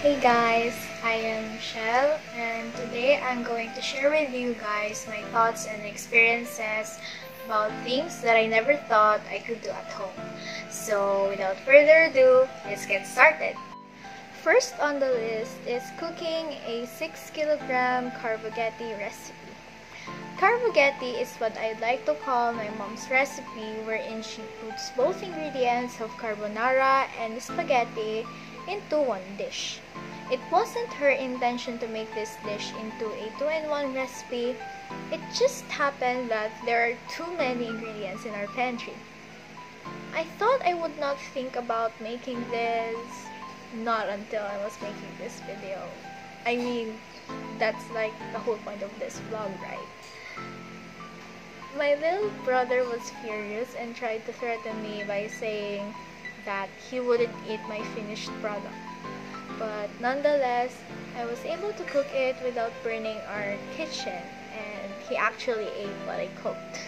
Hey guys, I am Michelle and today I'm going to share with you guys my thoughts and experiences about things that I never thought I could do at home. So without further ado, let's get started. First on the list is cooking a 6-kilogram carbogetti recipe. Carbogetti is what I'd like to call my mom's recipe, wherein she puts both ingredients of carbonara and spaghetti into one dish. It wasn't her intention to make this dish into a 2-in-1 recipe. It just happened that there are too many ingredients in our pantry. I thought I would not think about making this not until I was making this video. I mean, that's like the whole point of this vlog, right? My little brother was furious and tried to threaten me by saying that he wouldn't eat my finished product. But nonetheless, I was able to cook it without burning our kitchen, and he actually ate what I cooked.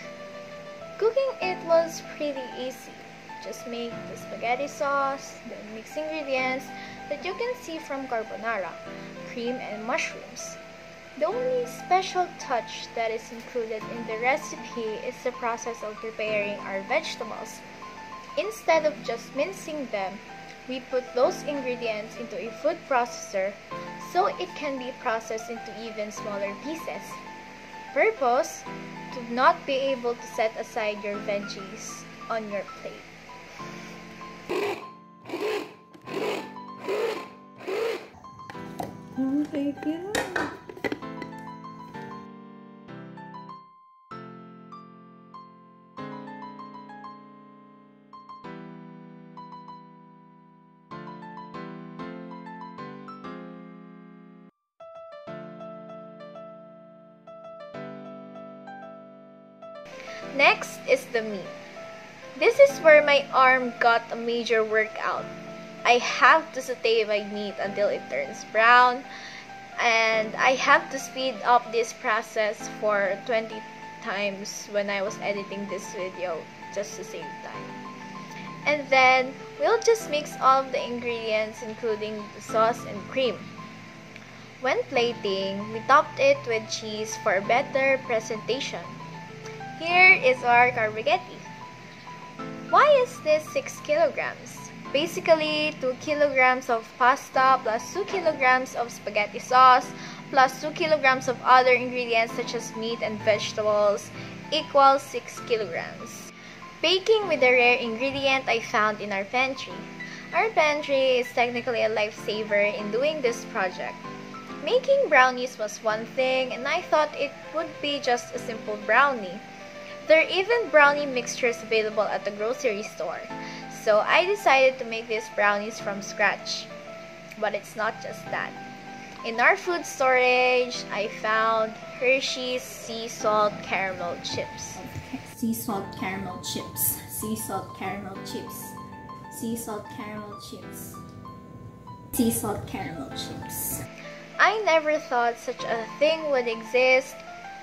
Cooking it was pretty easy. Just make the spaghetti sauce, then mix ingredients that you can see from carbonara, cream and mushrooms. The only special touch that is included in the recipe is the process of preparing our vegetables. Instead of just mincing them, we put those ingredients into a food processor so it can be processed into even smaller pieces. Purpose: to not be able to set aside your veggies on your plate. Next is the meat. This is where my arm got a major workout. I have to saute my meat until it turns brown, and I have to speed up this process for 20 times when I was editing this video just to save time. And then we'll just mix all of the ingredients including the sauce and cream. When plating, we topped it with cheese for better presentation. Here is our carbogetti. Why is this 6 kilograms? Basically, 2 kilograms of pasta plus 2 kilograms of spaghetti sauce plus 2 kilograms of other ingredients such as meat and vegetables equals 6 kilograms. Baking with a rare ingredient I found in our pantry. Our pantry is technically a lifesaver in doing this project. Making brownies was one thing, and I thought it would be just a simple brownie. There are even brownie mixtures available at the grocery store, so I decided to make these brownies from scratch. But it's not just that. In our food storage, I found Hershey's sea salt caramel chips. Sea salt caramel chips. Sea salt caramel chips. Sea salt caramel chips. Sea salt caramel chips. I never thought such a thing would exist,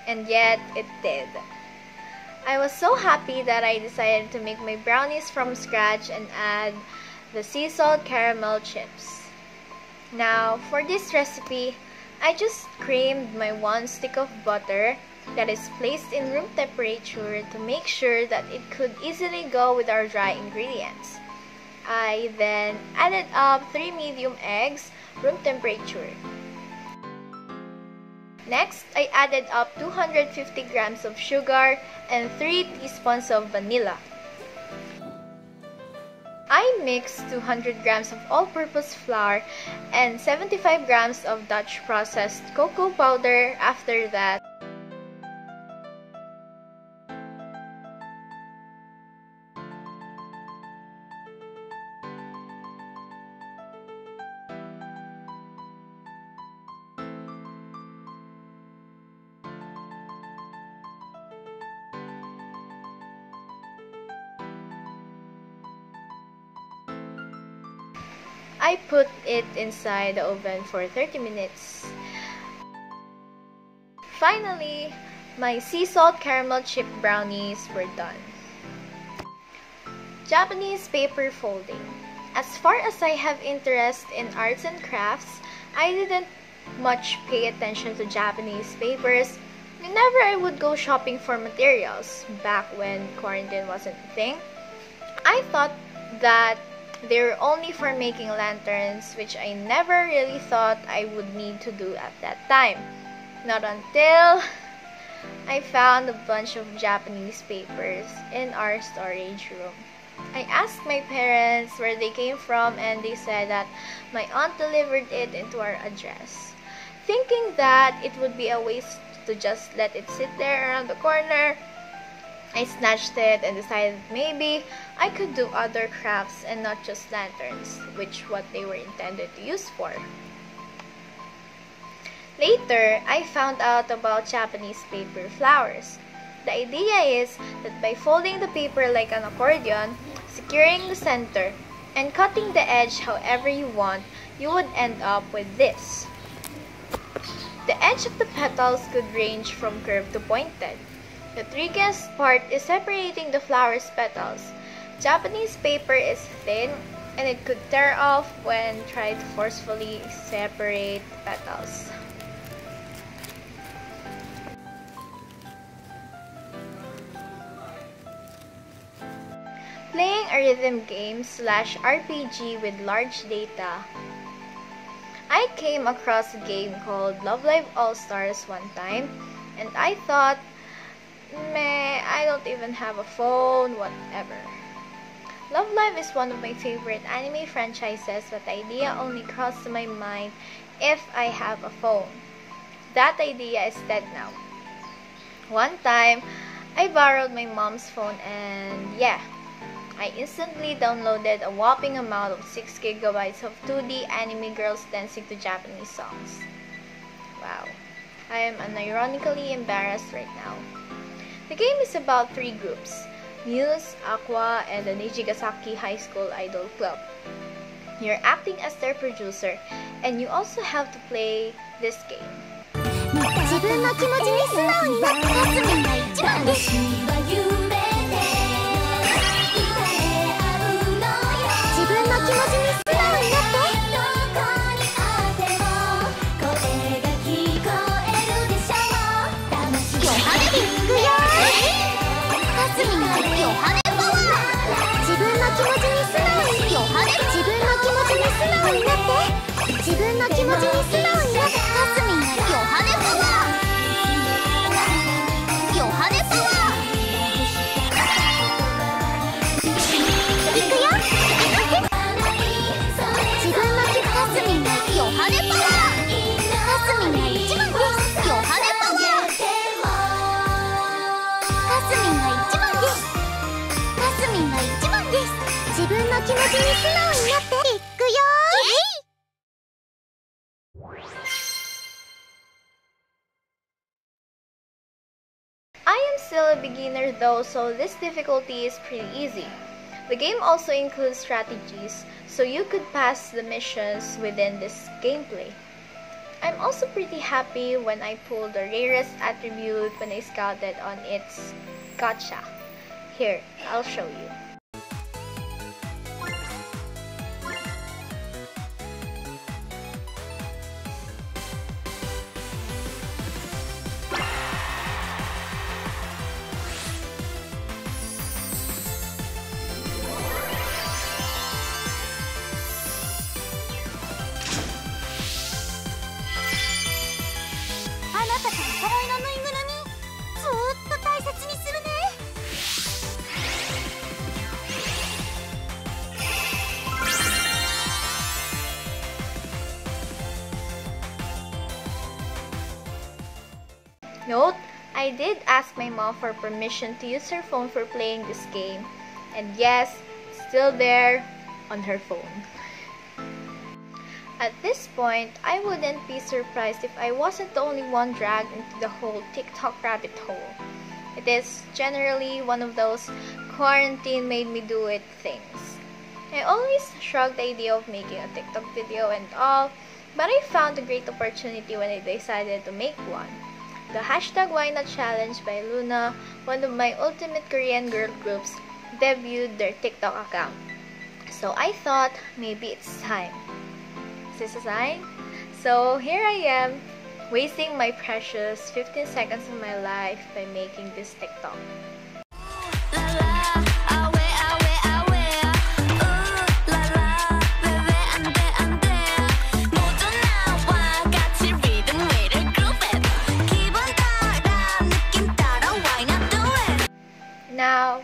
and yet it did. I was so happy that I decided to make my brownies from scratch and add the sea salt caramel chips. Now, for this recipe, I just creamed my 1 stick of butter that is placed in room temperature to make sure that it could easily go with our dry ingredients. I then added up 3 medium eggs, room temperature. Next, I added up 250 grams of sugar and 3 teaspoons of vanilla. I mixed 200 grams of all-purpose flour and 75 grams of Dutch processed cocoa powder. After that, I put it inside the oven for 30 minutes. Finally, my sea salt caramel chip brownies were done. Japanese paper folding. As far as I have interest in arts and crafts, I didn't much pay attention to Japanese papers whenever I would go shopping for materials back when quarantine wasn't a thing. I thought that they were only for making lanterns, which I never really thought I would need to do at that time. Not until I found a bunch of Japanese papers in our storage room. I asked my parents where they came from, and they said that my aunt delivered it into our address. Thinking that it would be a waste to just let it sit there around the corner, I snatched it and decided maybe I could do other crafts and not just lanterns, which what they were intended to use for. Later, I found out about Japanese paper flowers. The idea is that by folding the paper like an accordion, securing the center, and cutting the edge however you want, you would end up with this. The edge of the petals could range from curved to pointed. The trickiest part is separating the flower's petals. Japanese paper is thin and it could tear off when tried to forcefully separate petals. Playing a rhythm game / RPG with large data. I came across a game called Love Live All-Stars one time, and I thought, meh, I don't even have a phone, whatever. Love Live is one of my favorite anime franchises, but the idea only crossed my mind if I have a phone. That idea is dead now. One time, I borrowed my mom's phone and yeah, I instantly downloaded a whopping amount of 6 gigabytes of 2D anime girls dancing to Japanese songs. Wow, I am unironically embarrassed right now. The game is about 3 groups, Muse, Aqua, and the Nijigasaki High School Idol Club. You're acting as their producer, and you also have to play this game. 自分の気持ちに素直になってかすみんが一番です。自分の気持ちに素直になって。ヨハネでいくよ。かすみんがヨハネパワー。自分の気持ちに素直にヨハネ。自分の気持ちに素直になって。自分の気持ちに素直になって。かすみんがヨハネパワー。ヨハネパワー。いくよ。自分の気かすみんがヨハネパワー。かすみんが一番です。ヨハネパワー。かすみんが一番です。かすみんが一番です。自分の気持ちに素直になっていくよ。I am still a beginner though, so this difficulty is pretty easy. The game also includes strategies, so you could pass the missions within this gameplay. I'm also pretty happy when I pulled the rarest attribute when I scouted on its gacha. Here, I'll show you. Note, I did ask my mom for permission to use her phone for playing this game, and yes, it's still there on her phone. At this point, I wouldn't be surprised if I wasn't the only one dragged into the whole TikTok rabbit hole. It is generally one of those quarantine made me do it things. I always shrugged the idea of making a TikTok video and all, but I found a great opportunity when I decided to make one. The hashtag Why Not Challenge by Luna, one of my ultimate Korean girl groups, debuted their TikTok account. So I thought maybe it's time. Is this a sign? So here I am, wasting my precious 15 seconds of my life by making this TikTok. Now,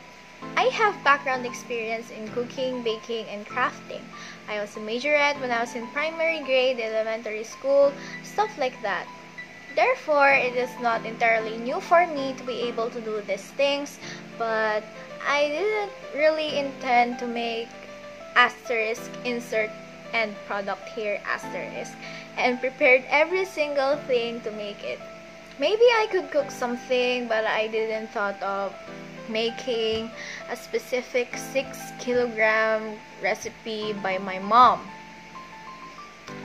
I have background experience in cooking, baking, and crafting. I was a majorette when I was in primary grade, elementary school, stuff like that. Therefore, it is not entirely new for me to be able to do these things, but I didn't really intend to make asterisk insert end product here asterisk and prepared every single thing to make it. Maybe I could cook something, but I didn't thought of making a specific 6-kilogram recipe by my mom.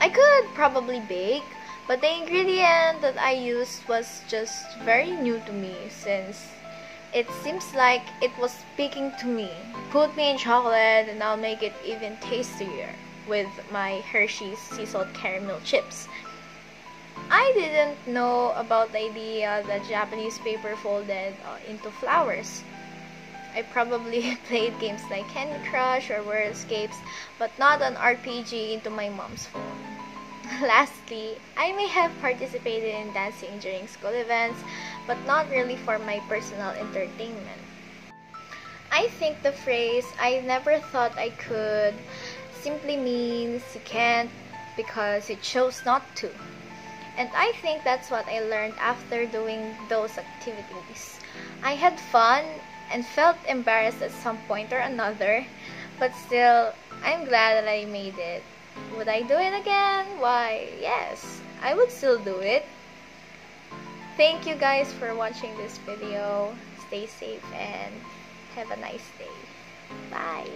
I could probably bake, but the ingredient that I used was just very new to me since it seems like it was speaking to me. Put me in chocolate and I'll make it even tastier with my Hershey's sea salt caramel chips. I didn't know about the idea that Japanese paper folded into flowers. I probably played games like Candy Crush or Wordscapes, but not an RPG into my mom's phone. Lastly, I may have participated in dancing during school events, but not really for my personal entertainment. I think the phrase, "I never thought I could," simply means you can't because you chose not to. And I think that's what I learned after doing those activities. I had fun and felt embarrassed at some point or another, but still, I'm glad that I made it. Would I do it again? Why, yes, I would still do it. Thank you guys for watching this video. Stay safe and have a nice day. Bye!